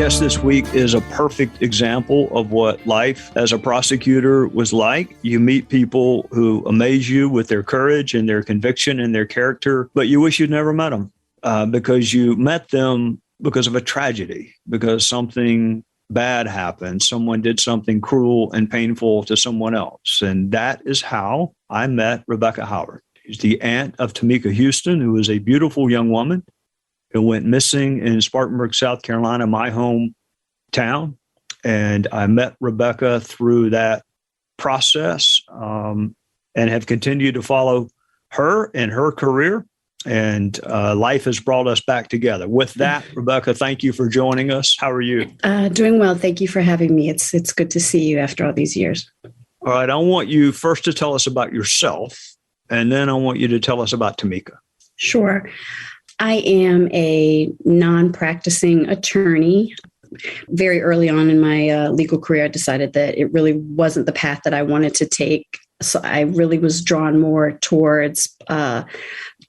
guest this week is a perfect example of what life as a prosecutor was like. You meet people who amaze you with their courage and their conviction and their character, but you wish you'd never met them because you met them because of a tragedy, because something bad happened. Someone did something cruel and painful to someone else. And that is how I met Rebecca Howard. She's the aunt of Tamika Houston, who is a beautiful young woman who went missing in Spartanburg, South Carolina, my hometown. And I met Rebecca through that process and have continued to follow her and her career. And life has brought us back together. With that, Rebecca, thank you for joining us. How are you? Doing well. Thank you for having me. It's good to see you after all these years. All right. I want you first to tell us about yourself, and then I want you to tell us about Tamika. Sure. I am a non-practicing attorney. Very early on in my legal career, I decided that it really wasn't the path that I wanted to take. So I really was drawn more towards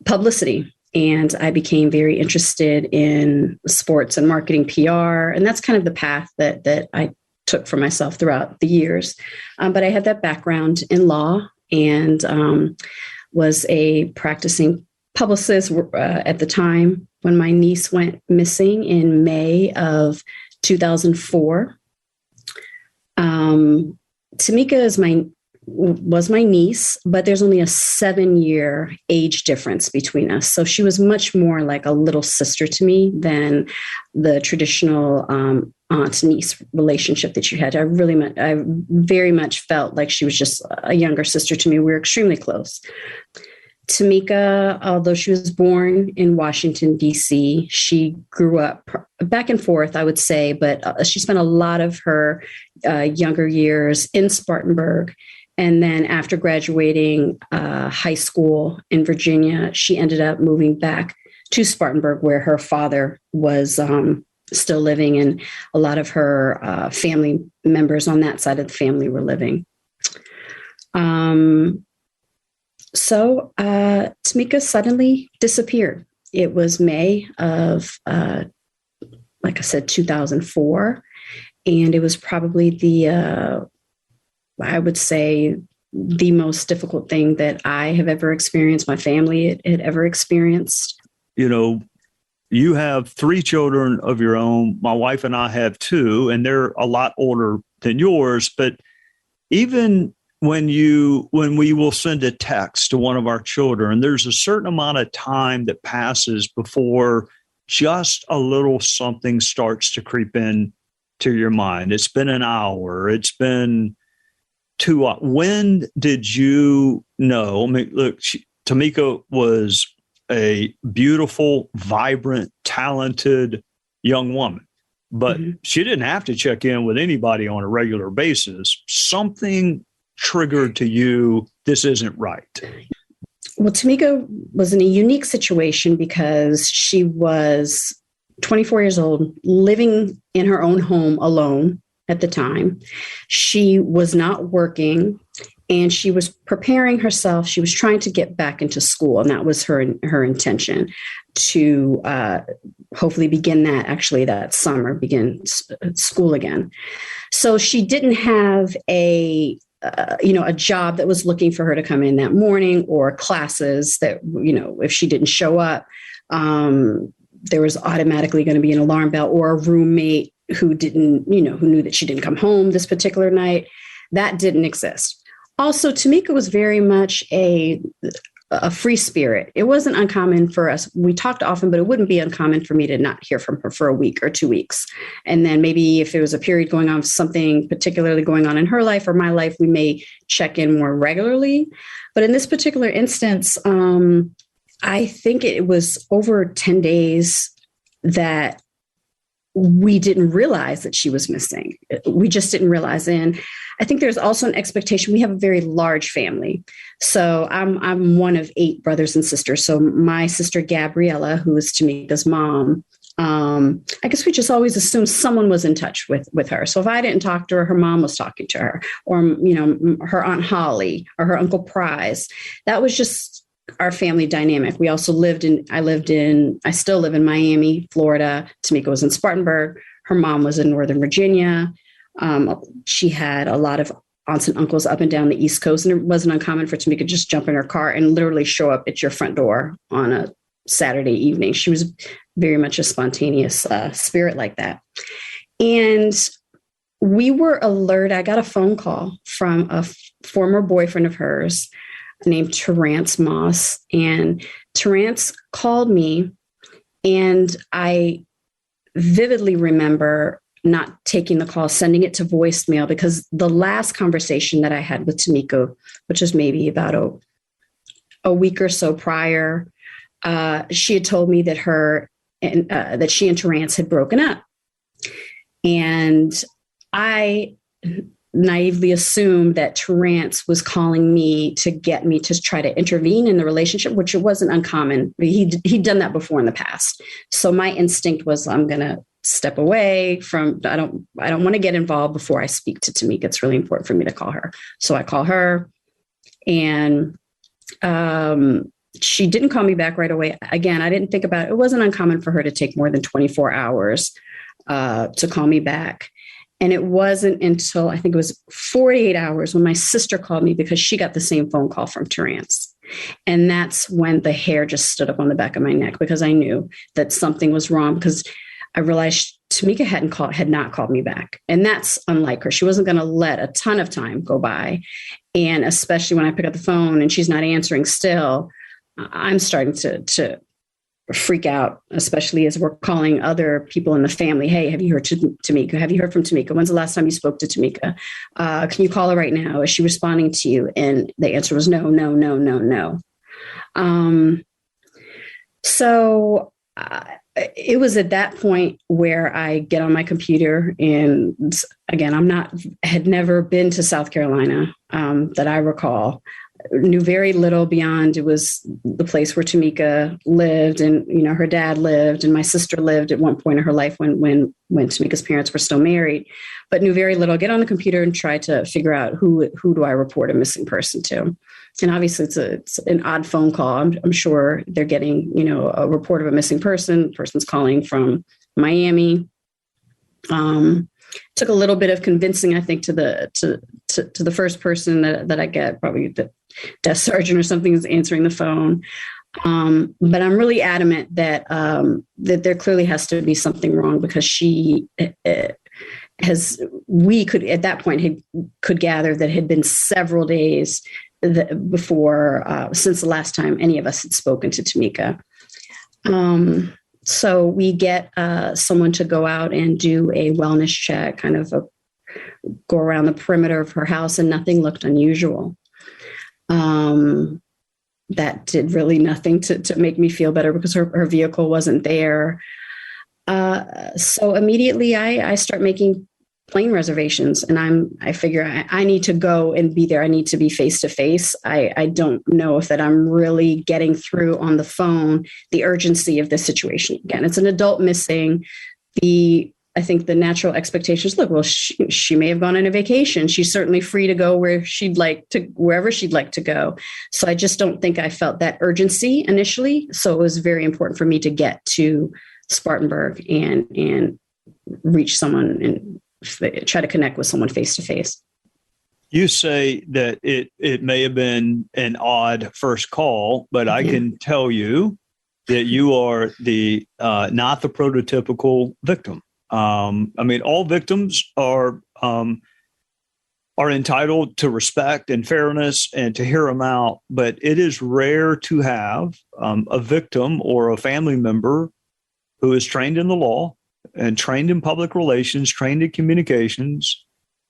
publicity. And I became very interested in sports and marketing PR. And that's kind of the path that I took for myself throughout the years. But I had that background in law and was a practicing publicist at the time when my niece went missing in May of 2004. Tamika was my niece, but there's only a 7-year age difference between us. So she was much more like a little sister to me than the traditional aunt-niece relationship that you had. I very much felt like she was just a younger sister to me. We were extremely close. Tamika, although she was born in Washington, D.C., she grew up back and forth, I would say, but she spent a lot of her younger years in Spartanburg. And then after graduating high school in Virginia, she ended up moving back to Spartanburg, where her father was still living, and a lot of her family members on that side of the family were living. So Tamika suddenly disappeared. It was May of, like I said, 2004. And it was probably I would say, the most difficult thing that I have ever experienced, my family had ever experienced. You know, you have 3 children of your own. My wife and I have 2, and they're a lot older than yours. But even when we will send a text to one of our children, there's a certain amount of time that passes before just a little something starts to creep in to your mind. It's been an hour. It's been 2 hours. When did you know? I mean, look, Tamika was a beautiful, vibrant, talented young woman, but she didn't have to check in with anybody on a regular basis. Something triggered to you, this isn't right. Well, Tamika was in a unique situation because she was 24 years old, living in her own home alone at the time. She was not working, and she was preparing herself. She was trying to get back into school, and that was her intention, to hopefully begin that summer, begin school again. So she didn't have a job that was looking for her to come in that morning, or classes that, if she didn't show up, there was automatically going to be an alarm bell, or a roommate who knew that she didn't come home this particular night. That didn't exist. Also, Tamika was very much a free spirit. It wasn't uncommon for us. We talked often, but it wouldn't be uncommon for me to not hear from her for a week or 2 weeks. And then maybe if there was a period going on, something particularly going on in her life or my life, we may check in more regularly. But in this particular instance, I think it was over 10 days that we didn't realize that she was missing. We just didn't realize. And I think there's also an expectation. We have a very large family. So I'm one of 8 brothers and sisters. So my sister, Gabriella, who is Tamika's mom, I guess we just always assumed someone was in touch with her. So if I didn't talk to her, her mom was talking to her, or, her Aunt Holly or her Uncle Prize. That was just our family dynamic. We also I still live in Miami, Florida. Tamika was in Spartanburg. Her mom was in Northern Virginia. She had a lot of aunts and uncles up and down the East Coast, and it wasn't uncommon for Tamika to just jump in her car and literally show up at your front door on a Saturday evening. She was very much a spontaneous spirit like that. And we were alert. I got a phone call from a former boyfriend of hers named Terrence Moss. And Terrence called me, and I vividly remember not taking the call, sending it to voicemail, because the last conversation that I had with Tamika, which was maybe about a week or so prior, she had told me that that she and Terrence had broken up. And I naively assumed that Terrence was calling me to get me to try to intervene in the relationship, which it wasn't uncommon. He'd done that before in the past. So my instinct was, I'm going to step away from, I don't want to get involved before I speak to Tamika. It's really important for me to call her. So I call her, and she didn't call me back right away. Again, I didn't think about it. It wasn't uncommon for her to take more than 24 hours to call me back. And it wasn't until I think it was 48 hours when my sister called me, because she got the same phone call from Terrence. And that's when the hair just stood up on the back of my neck, because I knew that something was wrong, because I realized Tamika had not called me back. And that's unlike her. She wasn't going to let a ton of time go by. And especially when I pick up the phone and she's not answering still, I'm starting to freak out, especially as we're calling other people in the family. Hey, have you heard Tamika? Have you heard from Tamika? When's the last time you spoke to Tamika? Can you call her right now? Is she responding to you? And the answer was no. So it was at that point where I get on my computer, and again, had never been to South Carolina that I recall. Knew very little beyond it was the place where Tamika lived, and her dad lived, and my sister lived at one point in her life when Tamika's parents were still married, but knew very little. Get on the computer and try to figure out who do I report a missing person to. And obviously it's an odd phone call. I'm sure they're getting a report of a missing person. Person's calling from Miami. Took a little bit of convincing, I think, to the first person that I get, probably the desk sergeant or something, is answering the phone. But I'm really adamant that there clearly has to be something wrong, because we could at that point could gather that it had been several days before since the last time any of us had spoken to Tamika. So we get someone to go out and do a wellness check, kind of go around the perimeter of her house, and nothing looked unusual. That did really nothing to make me feel better, because her vehicle wasn't there. So immediately I start making plane reservations, and I figure I need to go and be there. I need to be face to face. I don't know if that I'm really getting through on the phone the urgency of the situation. Again, it's an adult missing. I think the natural expectations, look, well, she may have gone on a vacation. She's certainly free to go wherever she'd like to go. So I just don't think I felt that urgency initially. So it was very important for me to get to Spartanburg and reach someone and try to connect with someone face to face. You say that it may have been an odd first call, but I can tell you that you are not the prototypical victim. All victims are entitled to respect and fairness and to hear them out, but it is rare to have a victim or a family member who is trained in the law and trained in public relations, trained in communications,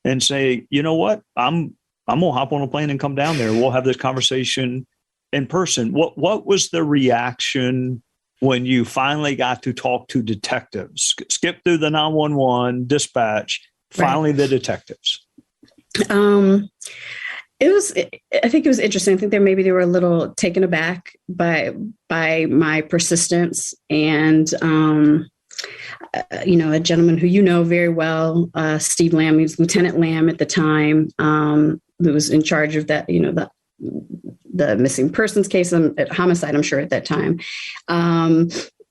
and say, you know what, I'm gonna hop on a plane and come down there. We'll have this conversation in person. What was the reaction when you finally got to talk to detectives? Skip through the 911 dispatch, finally the detectives. I think it was interesting. I think they were a little taken aback by my persistence, and a gentleman who very well, Steve Lamb, he was Lieutenant Lamb at the time, who was in charge of that, the missing persons case, at homicide, I'm sure at that time.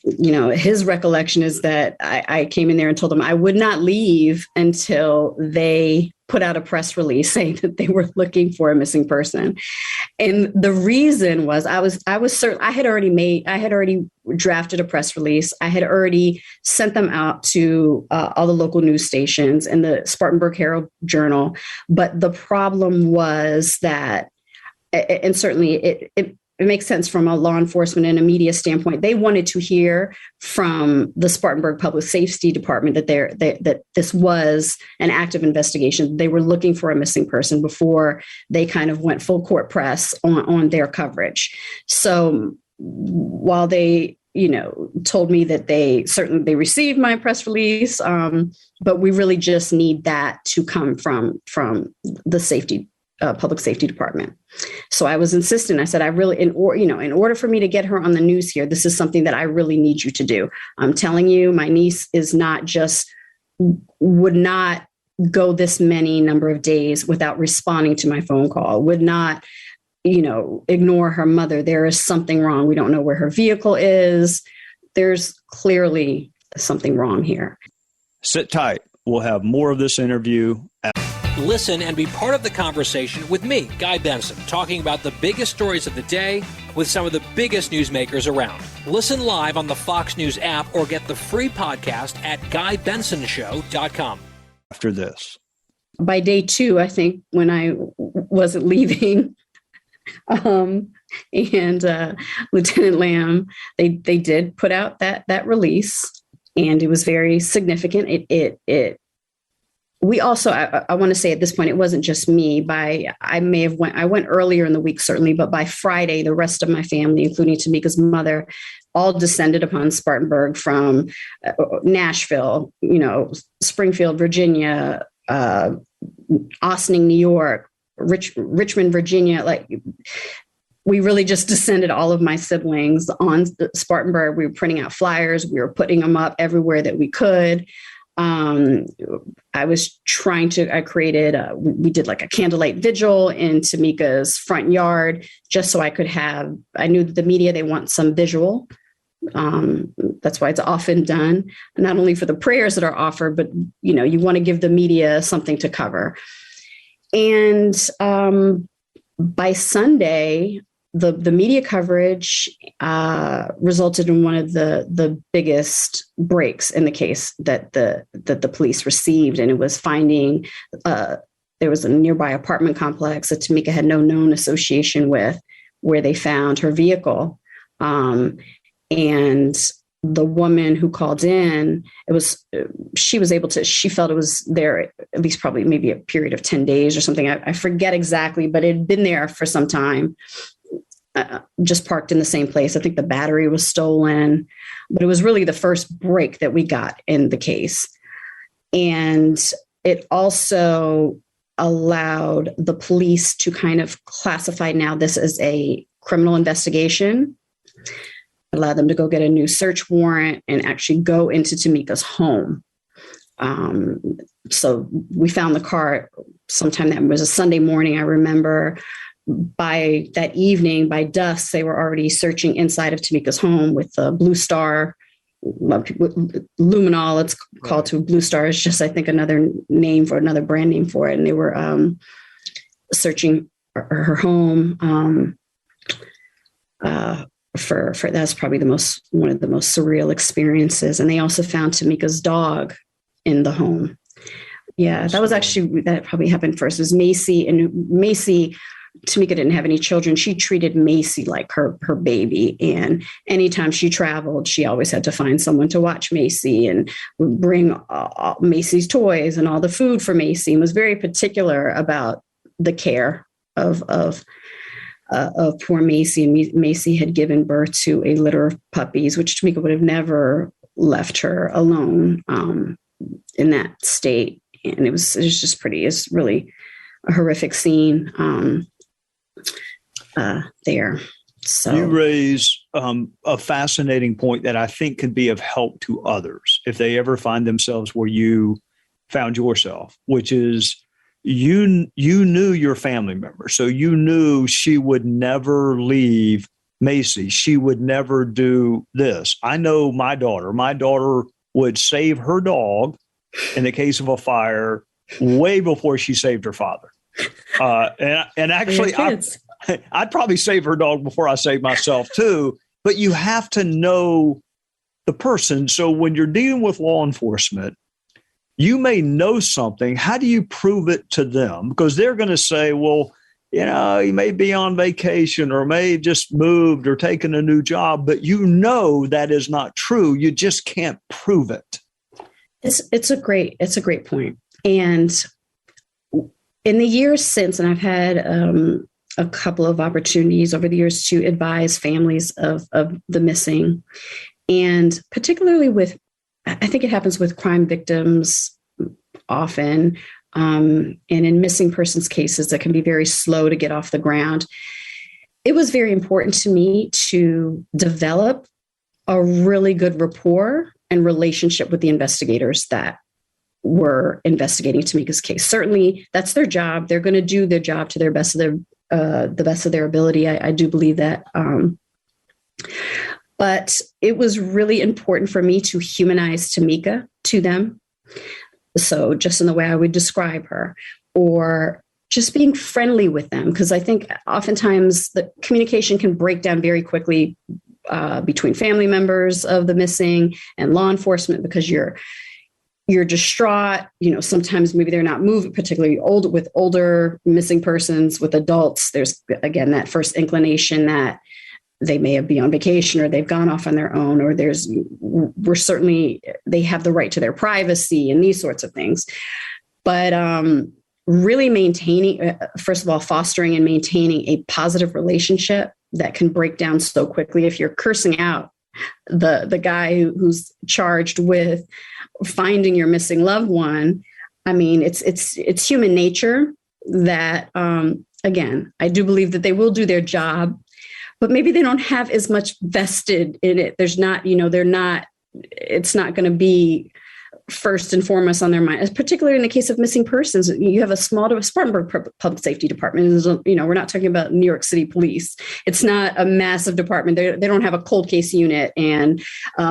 his recollection is that I came in there and told him I would not leave until they put out a press release saying that they were looking for a missing person. And the reason was I was certain I had already drafted a press release. I had already sent them out to all the local news stations and the Spartanburg Herald Journal. But the problem was that, and certainly it makes sense from a law enforcement and a media standpoint. They wanted to hear from the Spartanburg Public Safety Department that this was an active investigation. They were looking for a missing person before they kind of went full court press on their coverage. So while they, told me that they received my press release, but we really just need that to come from the public safety department. So I was insistent. I said, in order for me to get her on the news here, this is something that I really need you to do. I'm telling you, my niece would not go this many number of days without responding to my phone call, would not, ignore her mother. There is something wrong. We don't know where her vehicle is. There's clearly something wrong here. Sit tight. We'll have more of this interview. Listen and be part of the conversation with me, Guy Benson, talking about the biggest stories of the day with some of the biggest newsmakers around. Listen live on the Fox News app or get the free podcast at GuyBensonShow.com. After this. By day 2, I think, when I wasn't leaving, and Lieutenant Lamb, they did put out that release, and it was very significant. We also, I want to say at this point, it wasn't just me. I went earlier in the week, certainly, but by Friday, the rest of my family, including Tamika's mother, all descended upon Spartanburg from Nashville, Springfield, Virginia, Ossining, New York, Richmond, Virginia. Like, we really just descended all of my siblings on Spartanburg. We were printing out flyers. We were putting them up everywhere that we could. We did like a candlelight vigil in Tamika's front yard, just so I knew that the media, they want some visual. That's why it's often done, not only for the prayers that are offered, but, you want to give the media something to cover. And by Sunday, the media coverage resulted in one of the biggest breaks in the case that the police received, and it was finding there was a nearby apartment complex that Tamika had no known association with, where they found her vehicle, and the woman who called in, she felt it was there at least probably maybe a period of 10 days or something. I forget exactly, but it had been there for some time. Just parked in the same place. I think the battery was stolen, but it was really the first break that we got in the case. And it also allowed the police to kind of classify now this as a criminal investigation, allowed them to go get a new search warrant and actually go into Tamika's home. So we found the car sometime, that was a Sunday morning, I remember. By that evening, by dusk, they were already searching inside of Tamika's home with the Blue Star, luminol. It's called to Blue Star. Is just, I think, another brand name for it. And they were searching her home for that's probably one of the most surreal experiences. And they also found Tamika's dog in the home. Yeah, that probably happened first. It was Macy, and Macy. Tamika didn't have any children. She treated Macy like her baby. And anytime she traveled, she always had to find someone to watch Macy and would bring Macy's toys and all the food for Macy, and was very particular about the care of poor Macy. And Macy had given birth to a litter of puppies, which Tamika would have never left her alone in that state. And it was just pretty. It's really a horrific scene there. So you raise a fascinating point that I think could be of help to others if they ever find themselves where you found yourself, which is you knew your family member. So you knew she would never leave Macy, she would never do this. I know my daughter. My daughter would save her dog in the case of a fire way before she saved her father. And actually, I'd probably save her dog before I save myself too. But you have to know the person. So when you're dealing with law enforcement, you may know something. How do you prove it to them? Because they're going to say, well, you know, he may be on vacation or may have just moved or taken a new job, but you know that is not true. You just can't prove it. It's a great point. And in the years since, and I've had a couple of opportunities over the years to advise families of the missing, and particularly with, I think it happens with crime victims often, and in missing persons cases that can be very slow to get off the ground. It was very important to me to develop a really good rapport and relationship with the investigators that were investigating Tamika's case. Certainly, that's their job. They're going to do their job to the best of their ability. I do believe that. But it was really important for me to humanize Tamika to them. So just in the way I would describe her, or just being friendly with them, because I think oftentimes the communication can break down very quickly between family members of the missing and law enforcement, because you're distraught. You know, sometimes maybe they're not moving, particularly with older missing persons. With adults, there's again that first inclination that they may be on vacation or they've gone off on their own, or they have the right to their privacy and these sorts of things. But really maintaining, first of all, fostering and maintaining a positive relationship that can break down so quickly. If you're cursing out the guy who's charged with finding your missing loved one, I mean, it's human nature that, again, I do believe that they will do their job, but maybe they don't have as much vested in it. There's not, it's not going to be first and foremost on their mind, particularly in the case of missing persons. You have a small Spartanburg Public Safety Department. We're not talking about New York City Police. It's not a massive department. They don't have a cold case unit and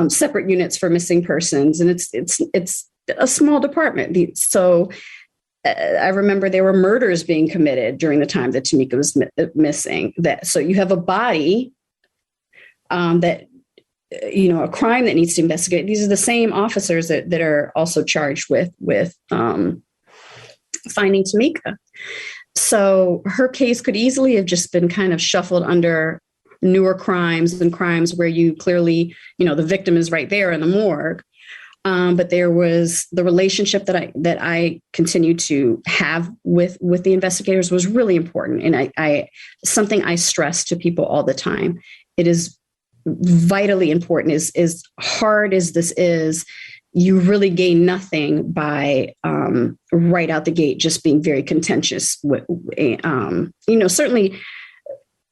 separate units for missing persons. And it's a small department. So I remember there were murders being committed during the time that Tamika was missing. So you have a body that, a crime that needs to investigate. These are the same officers that are also charged with finding Tamika. So her case could easily have just been kind of shuffled under newer crimes and crimes where you clearly, the victim is right there in the morgue. But there was the relationship that I continued to have with the investigators was really important. And something I stress to people all the time. It is vitally important. As hard as this is, you really gain nothing by right out the gate just being very contentious. Certainly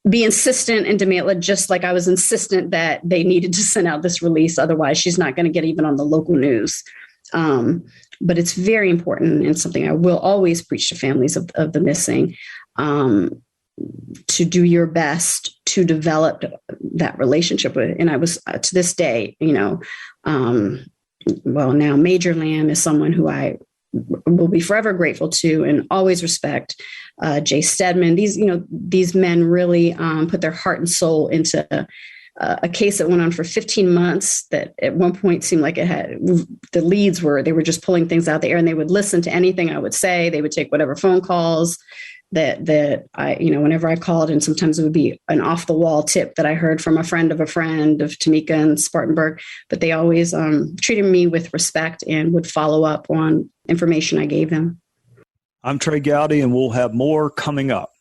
be insistent and demand, just like I was insistent that they needed to send out this release. Otherwise, she's not going to get even on the local news. But it's very important and something I will always preach to families of the missing, to do your best to develop that relationship with. And I was to this day, now Major Lamb is someone who I will be forever grateful to and always respect. Jay Stedman, these men really put their heart and soul into a case that went on for 15 months that at one point seemed like the leads they were just pulling things out of the air, and they would listen to anything I would say. They would take whatever phone calls that I, whenever I called, and sometimes it would be an off the wall tip that I heard from a friend of Tamika and Spartanburg, but they always treated me with respect and would follow up on information I gave them. I'm Trey Gowdy, and we'll have more coming up.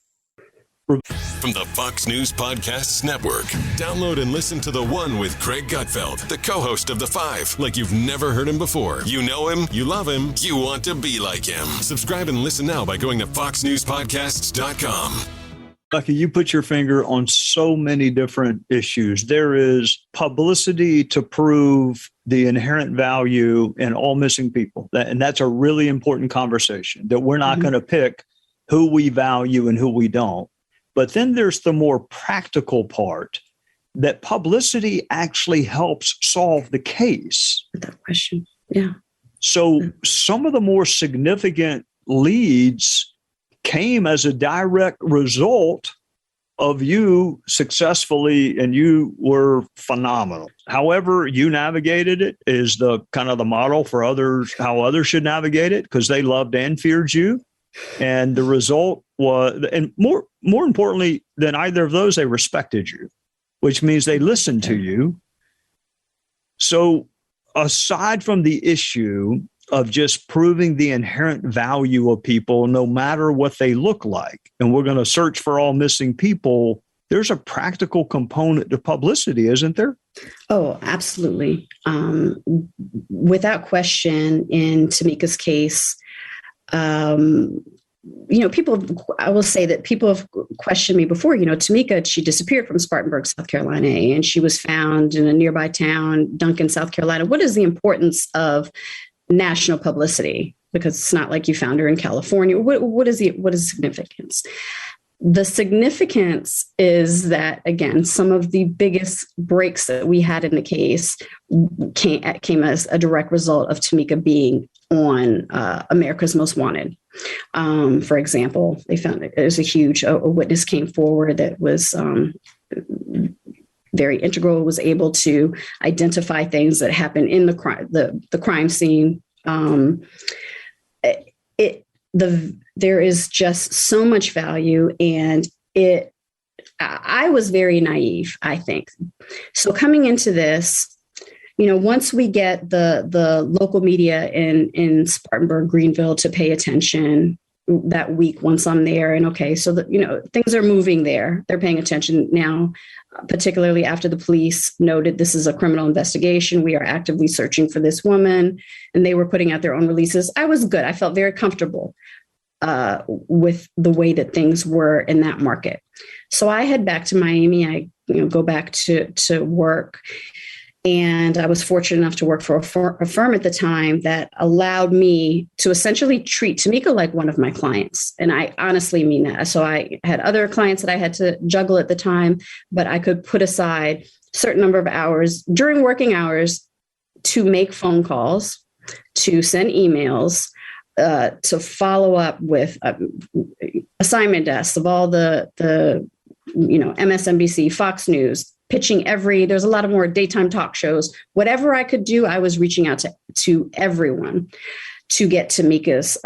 From the Fox News Podcasts Network, download and listen to The One with Craig Gutfeld, the co-host of The Five, like you've never heard him before. You know him, you love him, you want to be like him. Subscribe and listen now by going to foxnewspodcasts.com. Lucky, you put your finger on so many different issues. There is publicity to prove the inherent value in all missing people. And that's a really important conversation, that we're not going to pick who we value and who we don't. But then there's the more practical part. that publicity actually helps solve the case. Without question. Yeah. So some of the more significant leads came as a direct result of you successfully, and you were phenomenal. However you navigated it is the kind of the model for others, how others should navigate it, because they loved and feared you. And the result was, and more importantly than either of those, they respected you, which means they listened to you. So aside from the issue of just proving the inherent value of people, no matter what they look like, and we're going to search for all missing people, there's a practical component to publicity, isn't there? Oh, absolutely. Without question, in Tamika's case, people, I will say that people have questioned me before. Tamika, she disappeared from Spartanburg, South Carolina, and she was found in a nearby town, Duncan, South Carolina. What is the importance of national publicity? Because it's not like you found her in California. What is the significance? The significance is that, again, some of the biggest breaks that we had in the case came as a direct result of Tamika being on America's Most Wanted. For example, they found it was a witness came forward that was very integral, was able to identify things that happened in the crime scene. There is just so much value, and I was very naive, I think. So coming into this, once we get the local media in Spartanburg, Greenville to pay attention that week, once I'm there, and okay, so that, things are moving there. They're paying attention now, particularly after the police noted this is a criminal investigation. We are actively searching for this woman, and they were putting out their own releases. I was good. I felt very comfortable with the way that things were in that market. So I head back to Miami. I go back to work. And I was fortunate enough to work for a firm at the time that allowed me to essentially treat Tamika like one of my clients. And I honestly mean that. So I had other clients that I had to juggle at the time, but I could put aside a certain number of hours during working hours to make phone calls, to send emails, to follow up with assignment desks of all the MSNBC, Fox News, pitching there's a lot of more daytime talk shows. Whatever I could do, I was reaching out to everyone to get Tamika's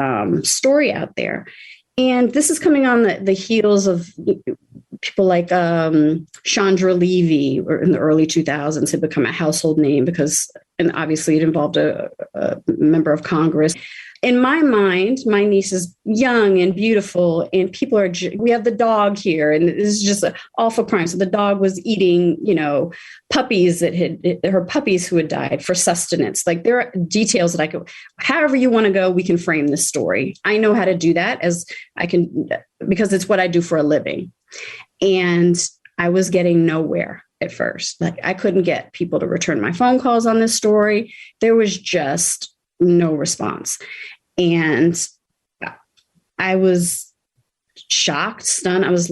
story out there. And this is coming on the heels of people like Chandra Levy, or in the early 2000s, had become a household name and obviously it involved a member of Congress. In my mind, my niece is young and beautiful, and we have the dog here, and this is just an awful crime. So the dog was eating, puppies her puppies who had died for sustenance. Like, there are details that however you want to go, we can frame this story. I know how to do that because it's what I do for a living. And I was getting nowhere at first. Like, I couldn't get people to return my phone calls on this story. There was just no response. And I was shocked, stunned. I was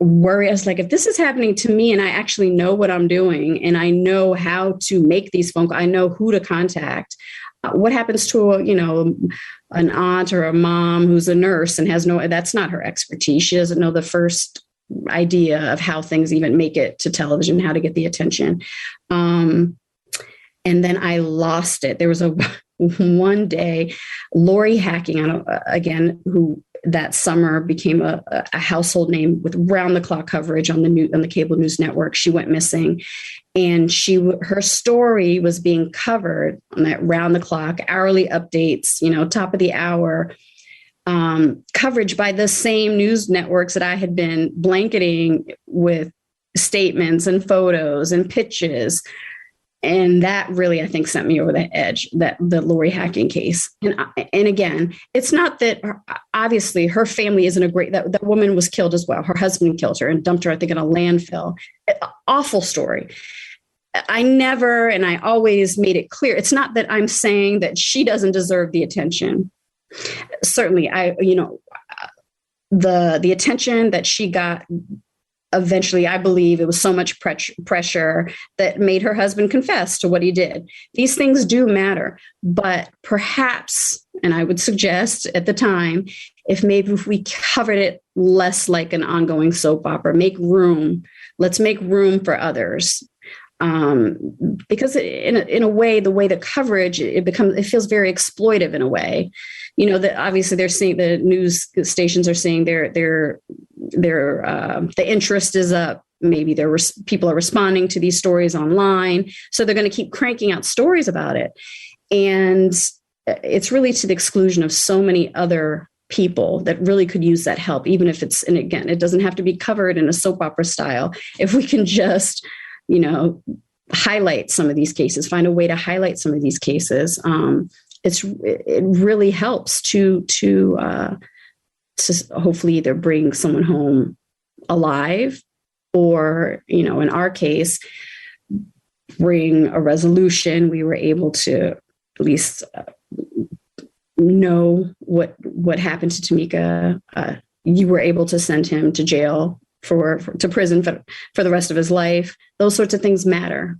worried. I was like, if this is happening to me and I actually know what I'm doing and I know how to make these phone calls, I know who to contact. What happens to an aunt or a mom who's a nurse and that's not her expertise. She doesn't know the first idea of how things even make it to television, how to get the attention. And then I lost it. There was one day, Lori Hacking, who that summer became a household name with round-the-clock coverage on the cable news network. She went missing, and her story was being covered on that round-the-clock, hourly updates, top of the hour coverage by the same news networks that I had been blanketing with statements and photos and pitches. And that really, I think, sent me over the edge, the Lori Hacking case. And again, it's not that, obviously, her family isn't that woman was killed as well. Her husband killed her and dumped her, I think, in a landfill. Awful story. I always made it clear. It's not that I'm saying that she doesn't deserve the attention. Certainly, the attention that she got eventually, I believe it was so much pressure that made her husband confess to what he did. These things do matter, but perhaps, and I would suggest at the time, if we covered it less like an ongoing soap opera, let's make room for others. Because in a way, the way the coverage, it feels very exploitive in a way. That obviously they're seeing, the news stations are saying the interest is up. Maybe people are responding to these stories online, so they're going to keep cranking out stories about it, and it's really to the exclusion of so many other people that really could use that help. Even if and again, it doesn't have to be covered in a soap opera style. If we can just, highlight some of these cases, find a way to highlight some of these cases. It really helps to hopefully either bring someone home alive, or, in our case, bring a resolution. We were able to at least know what happened to Tamika. You were able to send him to jail to prison for the rest of his life. Those sorts of things matter.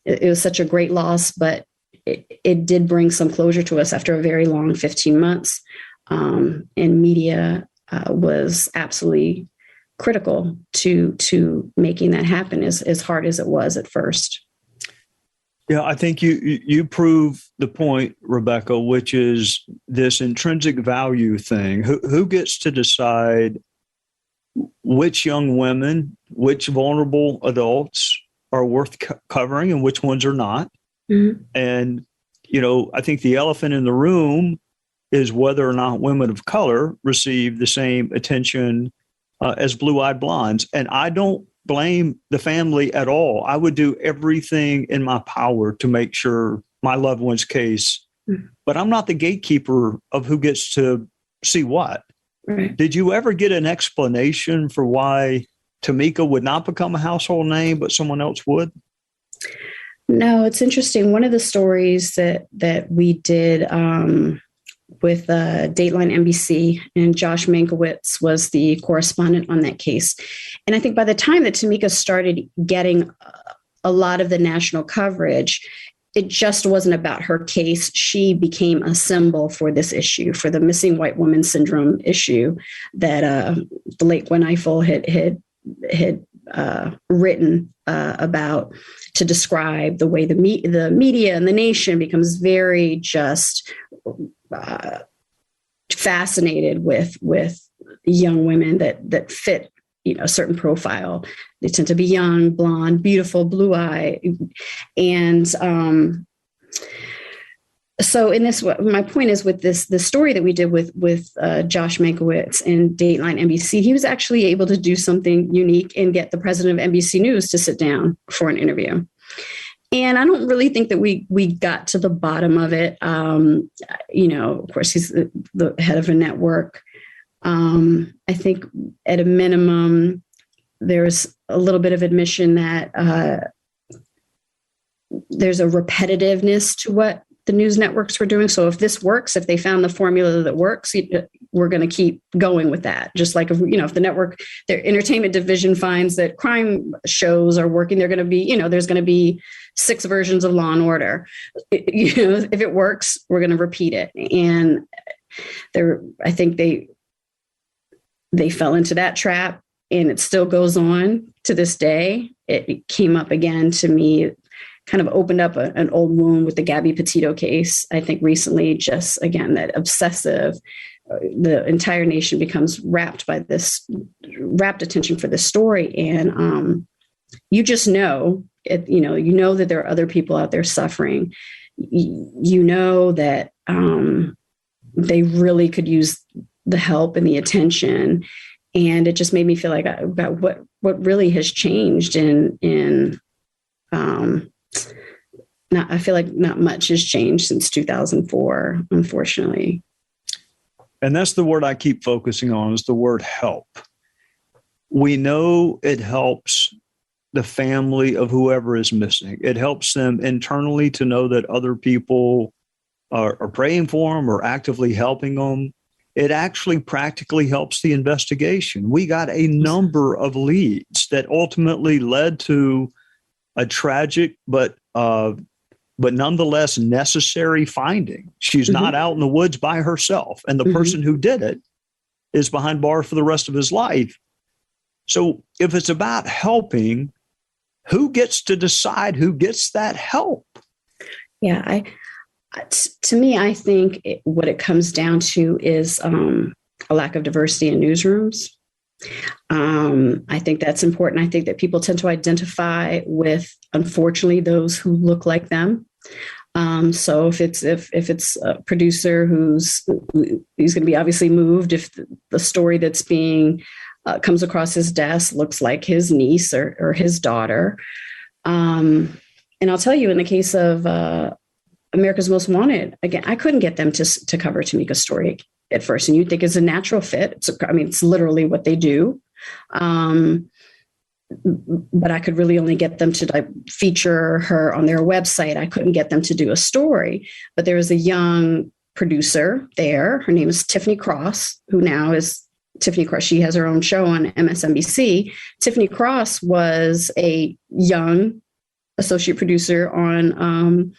It was such a great loss, but it did bring some closure to us after a very long 15 months. And media was absolutely critical to making that happen, as hard as it was at first. Yeah, I think you prove the point, Rebecca, which is this intrinsic value thing. Who gets to decide which young women, which vulnerable adults are worth covering and which ones are not? Mm-hmm. And, I think the elephant in the room is whether or not women of color receive the same attention as blue-eyed blondes. And I don't blame the family at all. I would do everything in my power to make sure my loved one's case, but I'm not the gatekeeper of who gets to see what. Right. Did you ever get an explanation for why Tamika would not become a household name, but someone else would? No, it's interesting. One of the stories that we did with Dateline NBC, and Josh Mankiewicz was the correspondent on that case. And I think by the time that Tamika started getting a lot of the national coverage, it just wasn't about her case. She became a symbol for this issue, for the missing white woman syndrome issue that the late Gwen Ifill had written about, to describe the way the media and the nation becomes very just fascinated with young women that fit a certain profile. They tend to be young, blonde, beautiful, blue eye. And so in this, my point is with the story that we did with Josh Mankiewicz and Dateline NBC, he was actually able to do something unique and get the president of NBC News to sit down for an interview. And I don't really think that we got to the bottom of it. Of course, he's the head of a network. I think at a minimum, there's a little bit of admission that there's a repetitiveness to what the news networks were doing. So if this works, if they found the formula that works, we're going to keep going with that. Just like, if the network, their entertainment division finds that crime shows are working, they're going to be, there's going to be 6 versions of Law and Order. If it works, we're going to repeat it. And I think they fell into that trap, and it still goes on to this day. It came up again to me, kind of opened up an old wound with the Gabby Petito case. I think recently, just again, that obsessive, the entire nation becomes rapt attention for this story. And you just know, that there are other people out there suffering. That they really could use the help and the attention. And it just made me feel like about what really has changed I feel like not much has changed since 2004, unfortunately. And that's the word I keep focusing on, is the word help. We know it helps the family of whoever is missing. It helps them internally to know that other people are praying for them or actively helping them. it actually practically helps the investigation. We got a number of leads that ultimately led to a tragic but nonetheless necessary finding. She's not out in the woods by herself, and the person who did it is behind bars for the rest of his life. So if it's about helping, who gets to decide who gets that help? Yeah, to me, I think what it comes down to is a lack of diversity in newsrooms. I think that's important. I think that people tend to identify with, unfortunately, those who look like them. So if it's a producer he's going to be obviously moved if the story that's being comes across his desk looks like his niece or his daughter. And I'll tell you, in the case of America's Most Wanted, again, I couldn't get them to cover Tamika's story at first. And you'd think it's a natural fit. It's literally what they do. But I could really only get them to feature her on their website. I couldn't get them to do a story. But there was a young producer there. Her name is Tiffany Cross, who now is Tiffany Cross. She has her own show on MSNBC. Tiffany Cross was a young associate producer on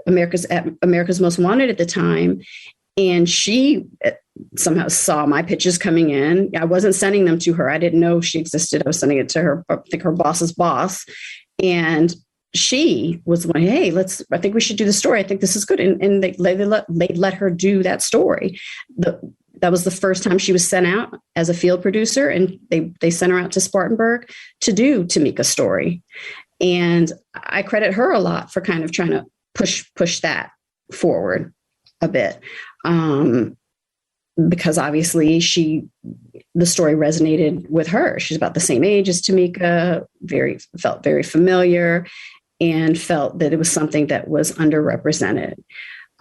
America's Most Wanted at the time. And she somehow saw my pitches coming in. I wasn't sending them to her. I didn't know she existed. I was sending it to her, I think her boss's boss. And she was like, hey, I think we should do the story. I think this is good. And they let her do that story. That was the first time she was sent out as a field producer. And they sent her out to Spartanburg to do Tamika's story. And I credit her a lot for kind of trying to push that forward a bit. Because obviously the story resonated with her. She's about the same age as Tamika, felt very familiar, and felt that it was something that was underrepresented.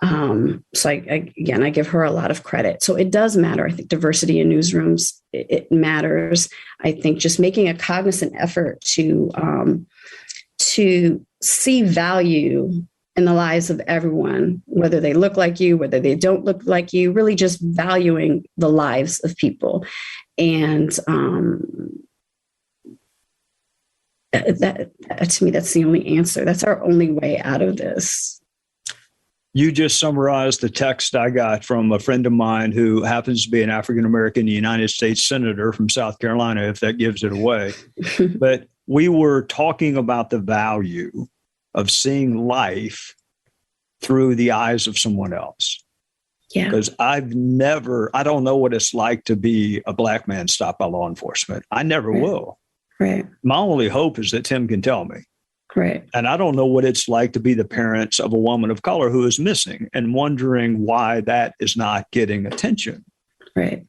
So I give her a lot of credit. So it does matter. I think diversity in newsrooms, it matters. I think just making a cognizant effort to see value in the lives of everyone, whether they look like you, whether they don't look like you, really just valuing the lives of people. And that to me, that's the only answer. That's our only way out of this. You just summarized the text I got from a friend of mine who happens to be an African-American United States Senator from South Carolina, if that gives it away. But we were talking about the value of seeing life through the eyes of someone else. Yeah. Because I don't know what it's like to be a Black man stopped by law enforcement. I never will. Right. My only hope is that Tim can tell me. Right. And I don't know what it's like to be the parents of a woman of color who is missing and wondering why that is not getting attention. Right.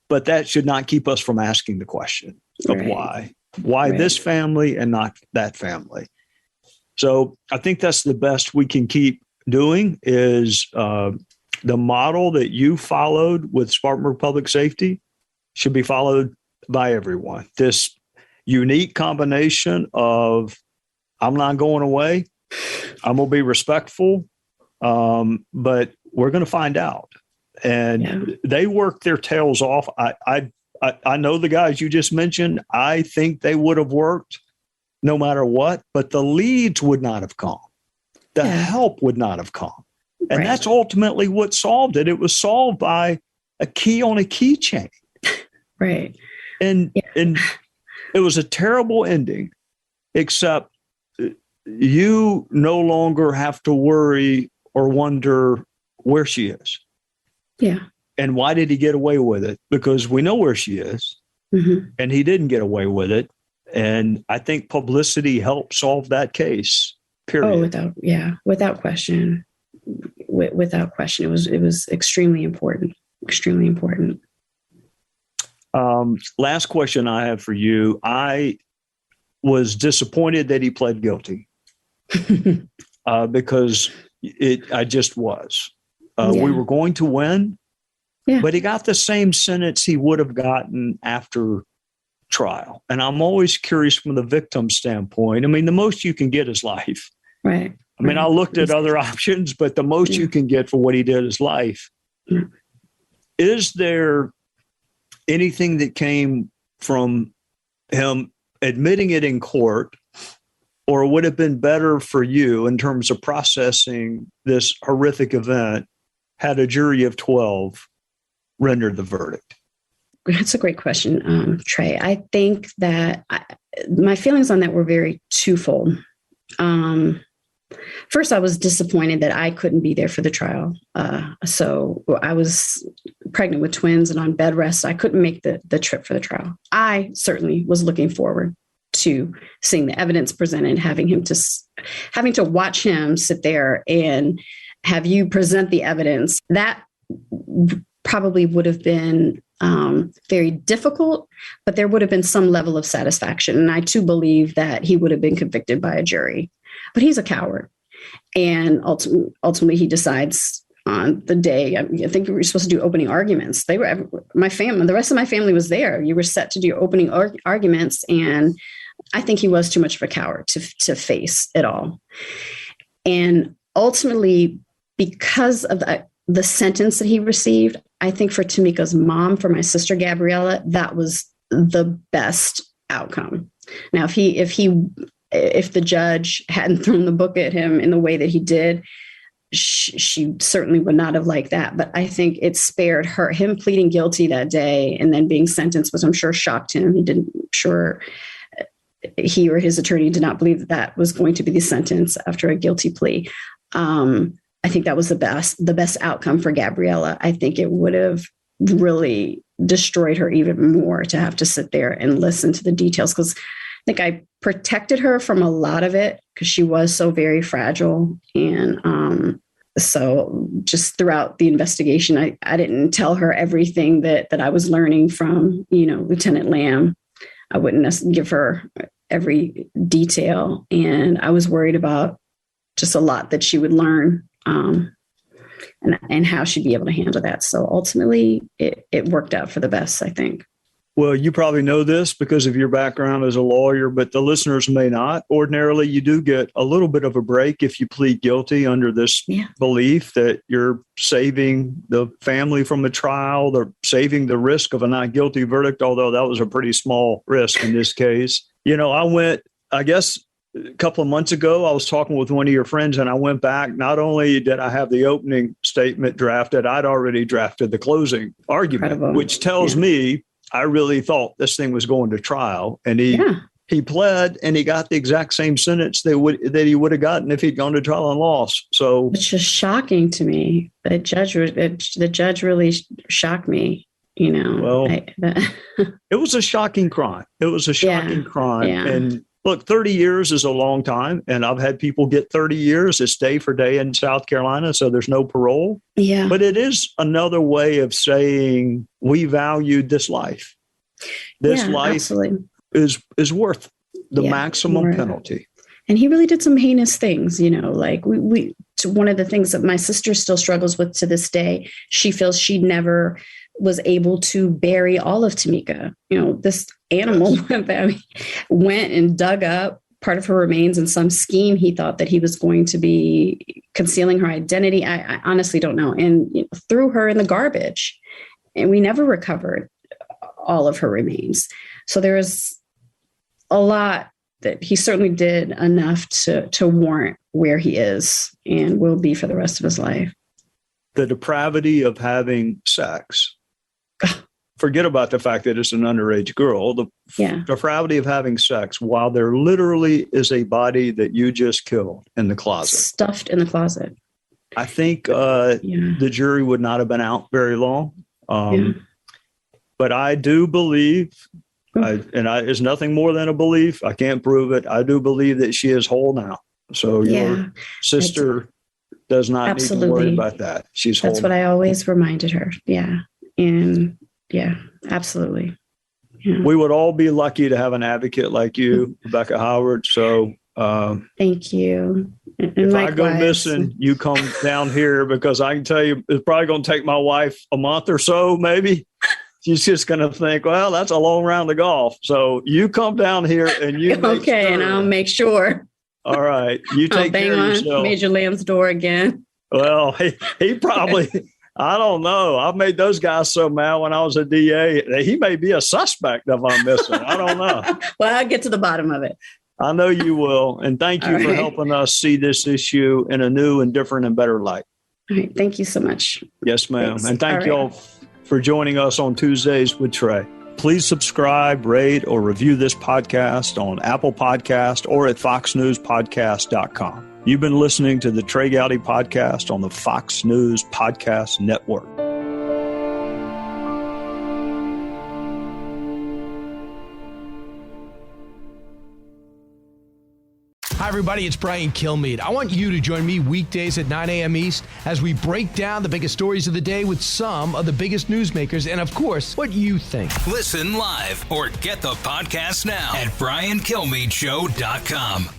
But that should not keep us from asking the question of why. Why this family and not that family? So I think that's the best we can keep doing is the model that you followed with Spartanburg Public Safety should be followed by everyone. This unique combination of I'm not going away, I'm going to be respectful, but we're going to find out. And they work their tails off. I know the guys you just mentioned. I think they would have worked no matter what, but the leads would not have come. The help would not have come. And that's ultimately what solved it. It was solved by a key on a keychain. Right. And it was a terrible ending, except you no longer have to worry or wonder where she is. Yeah. And why did he get away with it? Because we know where she is, and he didn't get away with it. And I think publicity helped solve that case, period. Oh, without question. Without question. It was extremely important. Extremely important. Last question I have for you. I was disappointed that he pled guilty because I just was. We were going to win, but he got the same sentence he would have gotten after trial. And I'm always curious from the victim standpoint. I mean, the most you can get is life. Right. I mean, I looked at other options, but the most you can get for what he did is life. is there anything that came from him admitting it in court, or would it have been better for you in terms of processing this horrific event had a jury of 12 rendered the verdict? That's a great question, Trey. I think that my feelings on that were very twofold. First, I was disappointed that I couldn't be there for the trial. So I was pregnant with twins and on bed rest. I couldn't make the trip for the trial. I certainly was looking forward to seeing the evidence presented, having to watch him sit there and have you present the evidence. That probably would have been very difficult, but there would have been some level of satisfaction. And I too believe that he would have been convicted by a jury. But he's a coward. And ultimately, he decides on the day. I think we were supposed to do opening arguments. They were my family. The rest of my family was there. You were set to do opening arguments, and I think he was too much of a coward to face it all. And ultimately, because of the sentence that he received, I think for Tamika's mom, for my sister Gabriella, that was the best outcome. Now, if the judge hadn't thrown the book at him in the way that he did, she certainly would not have liked that. But I think it spared him pleading guilty that day and then being sentenced, which I'm sure shocked him. He or his attorney did not believe that was going to be the sentence after a guilty plea. I think that was the best outcome for Gabriella. I think it would have really destroyed her even more to have to sit there and listen to the details, because I think I protected her from a lot of it because she was so very fragile. And so just throughout the investigation, I didn't tell her everything that I was learning from, Lieutenant Lamb. I wouldn't give her every detail. And I was worried about just a lot that she would learn and how she'd be able to handle that. So ultimately, it worked out for the best, I think. Well, you probably know this because of your background as a lawyer, but the listeners may not. Ordinarily, you do get a little bit of a break if you plead guilty under this belief that you're saving the family from a trial, they're saving the risk of a not guilty verdict, although that was a pretty small risk in this case. I guess a couple of months ago, I was talking with one of your friends and I went back. Not only did I have the opening statement drafted, I'd already drafted the closing argument, Incredible. Which tells me I really thought this thing was going to trial, and he pled and he got the exact same sentence that he would have gotten if he'd gone to trial and lost. So it's just shocking to me. The judge really shocked me. Well, it was a shocking crime. It was a shocking crime. Yeah. And look, 30 years is a long time. And I've had people get 30 years. It's day for day in South Carolina. So there's no parole. Yeah. But it is another way of saying we valued this life. This life absolutely. is worth the maximum penalty. And he really did some heinous things, like one of the things that my sister still struggles with to this day. She feels she never was able to bury all of Tamika. This animal went and dug up part of her remains in some scheme. He thought that he was going to be concealing her identity. I honestly don't know. And threw her in the garbage. And we never recovered all of her remains. So there was a lot that he certainly did enough to warrant where he is and will be for the rest of his life. The depravity of having sex. Forget about the fact that it's an underage girl. The depravity of having sex while there literally is a body that you just killed in the closet. Stuffed in the closet. I think the jury would not have been out very long. But I do believe, it's nothing more than a belief. I can't prove it. I do believe that she is whole now. So your sister does not need to worry about that. She's whole. That's what I always reminded her. Yeah. And absolutely. Yeah. We would all be lucky to have an advocate like you, Rebecca Howard. So thank you. And if likewise. I go missing, you come down here, because I can tell you it's probably going to take my wife a month or so, maybe. She's just going to think, well, that's a long round of golf. So you come down here and you okay, and I'll make sure. All right. You take care of yourself. Major Lamb's door again. Well, he probably I don't know. I've made those guys so mad when I was a DA that he may be a suspect if I'm missing. I don't know. Well, I'll get to the bottom of it. I know you will. And thank you for helping us see this issue in a new and different and better light. All right. Thank you so much. Yes, ma'am. Thanks. And thank All you all for joining us on Tuesdays with Trey. Please subscribe, rate, or review this podcast on Apple Podcast or at foxnewspodcast.com. You've been listening to the Trey Gowdy Podcast on the Fox News Podcast Network. Hi, everybody. It's Brian Kilmeade. I want you to join me weekdays at 9 a.m. East as we break down the biggest stories of the day with some of the biggest newsmakers and, of course, what you think. Listen live or get the podcast now at BrianKilmeadeShow.com.